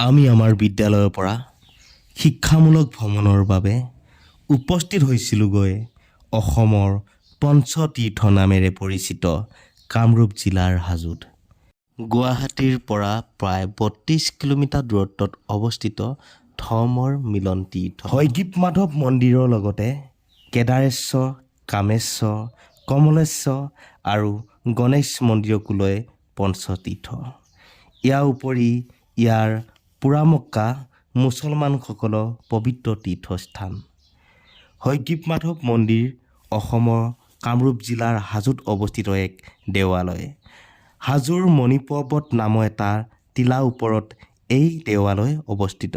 আমি আমাৰ বিদ্যালয়ৰ পৰা শিক্ষামূলক ভ্ৰমণৰ বাবে উপস্থিত হৈছিলোঁগৈ অসমৰ পঞ্চতীৰ্থ নামেৰে পৰিচিত কামৰূপ জিলাৰ হাজোত। গুৱাহাটীৰ পৰা প্ৰায় ৩২ কিলোমিটাৰ দূৰত্বত অৱস্থিত ধৰ্মৰ মিলন তীৰ্থ হয়গ্ৰীৱ মাধৱ মন্দিৰৰ লগতে কেদাৰেশ্বৰ, কামেশ্বৰ, কমলেশ্বৰ আৰু গণেশ মন্দিৰকো লৈ পঞ্চতীৰ্থ। ইয়াৰ উপৰি ইয়াৰ পোৰামক্কা মুছলমানসকলৰ পবিত্ৰ তীৰ্থস্থান। হয়গ্ৰীৱ মাধৱ মন্দিৰ অসমৰ কামৰূপ জিলাৰ হাজোত অৱস্থিত এক দেৱালয়। হাজোৰ মণিপৰ্বত নামৰ এটা টিলাৰ ওপৰত এই দেৱালয় অৱস্থিত।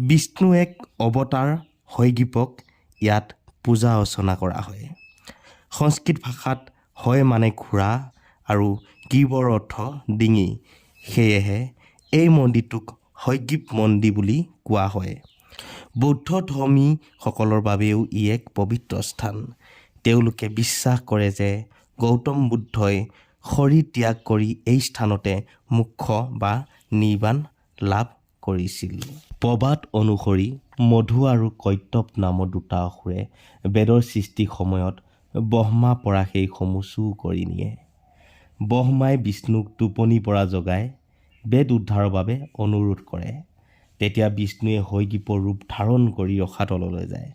বিষ্ণু এক অৱতাৰ হয়গ্ৰীৱক ইয়াত পূজা অৰ্চনা কৰা হয়। সংস্কৃত ভাষাত হয় মানে ঘোঁৰা আৰু গ্ৰীৱৰ অৰ্থ ডিঙি, সেয়েহে এই মন্দিৰটোক হয়গ্ৰীৱ মন্দিৰ বুলি কোৱা হয়। বৌদ্ধ ধৰ্মীসকলৰ বাবেও ই এক পবিত্ৰ স্থান। তেওঁলোকে বিশ্বাস কৰে যে গৌতম বুদ্ধই শৰীৰ ত্যাগ কৰি এই স্থানতে মোক্ষ বা নিৰ্বাণ লাভ কৰিছিল। প্ৰবাদ অনুসৰি মধু আৰু কৈতৱ নামৰ দুটা অসুৰে বেদৰ সৃষ্টিৰ সময়ত ব্ৰহ্মাৰ পৰা সেইসমূহ চুৰ কৰি নিয়ে। ব্ৰহ্মাই বিষ্ণুক টোপনিৰ পৰা জগাই বেদ উদ্ধাৰৰ বাবে অনুৰোধ কৰে। তেতিয়া বিষ্ণুৱে হয়গ্ৰীৱৰ ৰূপ ধাৰণ কৰি ৰসাতললৈ যায়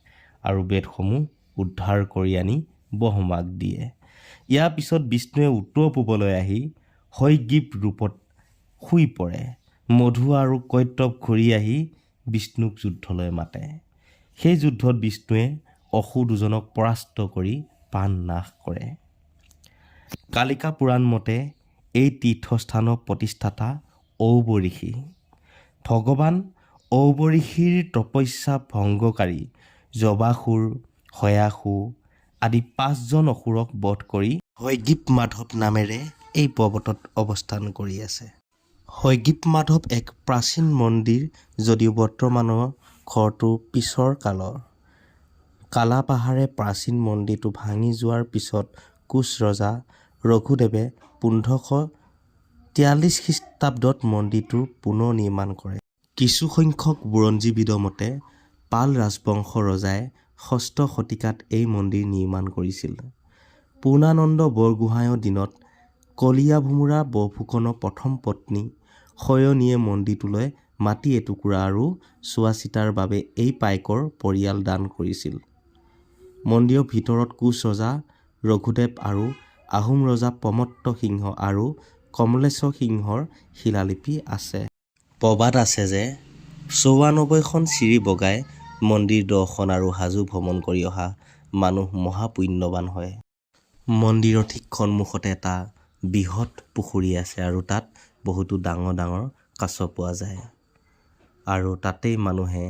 আৰু বেদসমূহ উদ্ধাৰ কৰি আনি ব্ৰহ্মাক দিয়ে। ইয়াৰ পিছত বিষ্ণুৱে উত্তৰ পূবলৈ আহি হয়গ্ৰীৱ ৰূপত শুই পৰে। মধু আৰু কৈতৱ ঘূৰি আহি বিষ্ণুক যুদ্ধলৈ মাতে। সেই যুদ্ধত বিষ্ণুৱে অসুৰ দুজনক পৰাস্ত কৰি প্ৰাণ নাশ কৰে। কালিকা পুৰাণ মতে এই তীৰ্থস্থানৰ প্ৰতিষ্ঠাতা ঔব ঋষি। ভগৱান ঔব ঋষিৰ তপস্যা ভংগকাৰী জবাসুৰ, হয়াসুৰ আদি ৫জন অসুৰক বধ কৰি হয়গ্ৰীৱ মাধৱ নামেৰে এই পৰ্বতত অৱস্থান কৰি আছে। হয়গ্ৰীৱ মাধৱ এক প্ৰাচীন মন্দিৰ যদিও বৰ্তমানৰ ঘৰটো পিছৰ কালৰ। কালাপাহাৰে প্ৰাচীন মন্দিৰটো ভাঙি যোৱাৰ পিছত কোচ ৰজা ৰঘুদেৱে ১৫৪৩ খ্ৰীষ্টাব্দত মন্দিৰটো পুনৰ নিৰ্মাণ কৰে। কিছুসংখ্যক বুৰঞ্জীবিদৰ মতে পাল ৰাজবংশৰ ৰজাই ৬ষ্ঠ শতিকাত এই মন্দিৰ নিৰ্মাণ কৰিছিল। পূৰ্ণানন্দ বৰগোহাঞিৰ দিনত কলীয়া ভোমোৰা বৰফুকনৰ প্ৰথম পত্নী শয়নীয়ে মন্দিৰটোলৈ মাটি এটুকুৰা আৰু চোৱা-চিতাৰ বাবে এই পাইকৰ পৰিয়াল দান কৰিছিল। মন্দিৰৰ ভিতৰত কোচ ৰজা ৰঘুদেৱ আৰু আহোম ৰজা প্ৰমত্ত সিংহ আৰু কমলেশ্বৰ সিংহৰ শিলালিপি আছে। প্ৰবাদ আছে যে ৯৪খন চিৰি বগাই মন্দিৰ দৰ্শন আৰু হাজো ভ্ৰমণ কৰি অহা মানুহ মহাপুণ্যৱান হয়। মন্দিৰৰ ঠিক সন্মুখতে এটা বৃহৎ পুখুৰী আছে আৰু তাত বহুতো ডাঙৰ ডাঙৰ কাছ পোৱা যায়। আৰু তাতেই মানুহে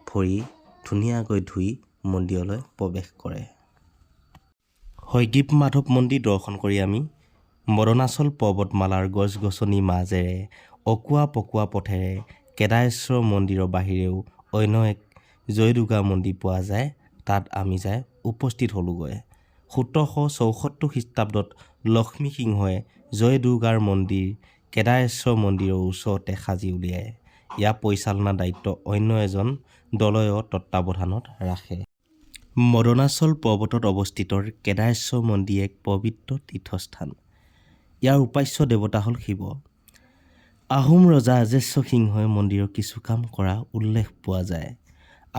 ভৰি ধুনীয়াকৈ ধুই মন্দিৰলৈ প্ৰৱেশ কৰে। হয়গ্ৰীৱ মাধৱ মন্দিৰ দৰ্শন কৰি আমি মদনাচল পৰ্বতমালাৰ গছ-গছনিৰ মাজেৰে অকোৱা পকোৱা পথেৰে কেদাৰেশ্বৰ মন্দিৰৰ বাহিৰেও অন্য এক জয়দুৰ্গা মন্দিৰ পোৱা যায়, তাত আমি যাই উপস্থিত হ'লোগৈ। ১৭৭৪ খ্ৰীষ্টাব্দত লক্ষ্মী সিংহই জয়দুৰ্গাৰ মন্দিৰ কেদাৰেশ্বৰ মন্দিৰৰ ওচৰতে সাজি উলিয়ায়। ইয়াৰ পৰিচালনাৰ দায়িত্ব অন্য এজন দলয়ৰ তত্বাৱধানত ৰাখে। মদনাচল পৰ্বতত অৱস্থিত কেদাৰেশ্বৰ মন্দিৰ এক পবিত্ৰ তীৰ্থস্থান। ইয়াৰ উপাস্য দেৱতা হ'ল শিৱ। আহোম ৰজা আজেশ্বৰ সিংহই মন্দিৰৰ কিছু কাম কৰা উল্লেখ পোৱা যায়।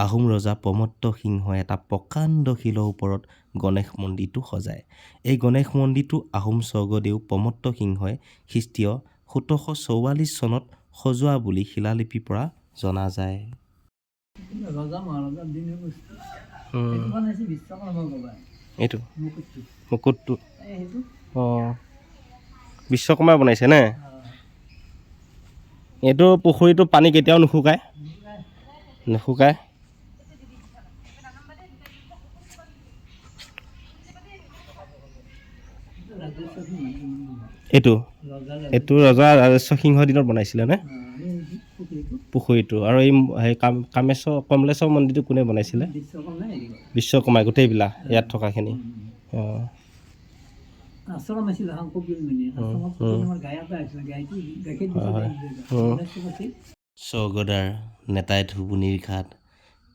আহোম ৰজা প্ৰমত্ত সিংহই এটা প্ৰকাণ্ড শিলৰ ওপৰত গণেশ মন্দিৰটো সজায়। এই গণেশ মন্দিৰটো আহোম স্বৰ্গদেউ প্ৰমত্ত সিংহই খ্ৰীষ্টীয় ১৭৪৪ চনত সজোৱা বুলি শিলালিপিৰ পৰা জনা যায়। এইটো মুকুটটো বিশ্বকৰ্মাই বনাইছে নে? এইটো পুখুৰীটো পানী কেতিয়াও নুশুকায়। এইটো ৰজা ৰাজেশ্বৰ সিংহৰ দিনত বনাইছিলে নে পুখুৰীটো? আৰু এই কমলেশ্বৰ মন্দিৰটো কোনে বনাইছিলে? বিশ্বকৰ্মাই গোটেইবিলাক ইয়াত থকাখিনি। আশ্ৰম আছিল শংকৰদেৱ আশ্ৰমত গায়ক আছিল, গায়কী স্বৰ্গদাৰ নেতাই ধুবুনীৰ ঘাট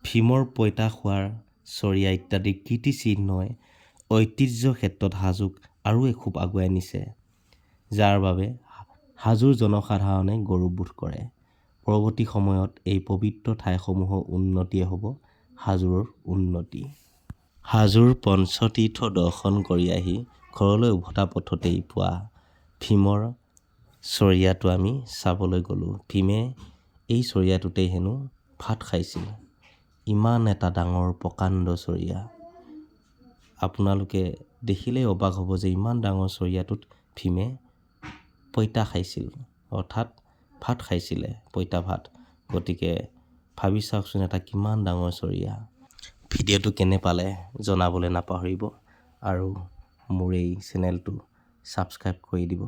ভীমৰ পঁইতা খোৱাৰ চৰিয়া ইত্যাদি কীৰ্তিচিহ্নই ঐতিহ্য ক্ষেত্ৰত হাজোক আৰু এখোপ আগুৱাই নিছে, যাৰ বাবে হাজোৰ জনসাধাৰণে গৌৰৱবোধ কৰে। পৰৱৰ্তী সময়ত এই পবিত্ৰ ঠাইসমূহৰ উন্নতিয়ে হ'ব হাজোৰ উন্নতি। হাজোৰ পঞ্চতীৰ্থ দৰ্শন কৰি আহি ঘৰলৈ উভতা পথতেই পোৱা ভীমৰ চৰিয়াটো আমি চাবলৈ গ'লোঁ। ভীমে এই চৰিয়াটোতেই হেনো ভাত খাইছিল। ইমান এটা ডাঙৰ প্ৰকাণ্ড চৰিয়া। আপোনালোকে দেখিলেই অবাক হ'ব যে ইমান ডাঙৰ চৰিয়াটোত ভীমে পঁইতা খাইছিল, অৰ্থাৎ ভাত খাইছিলে, পঁইতা ভাত। গতিকে ভাবি চাওকচোন এটা কিমান ডাঙৰ চৰিয়া। ভিডিঅ'টো কেনে পালে জনাবলৈ নাপাহৰিব আৰু মোৰ এই চেনেলটো ছাবস্ক্ৰাইব কৰি দিব।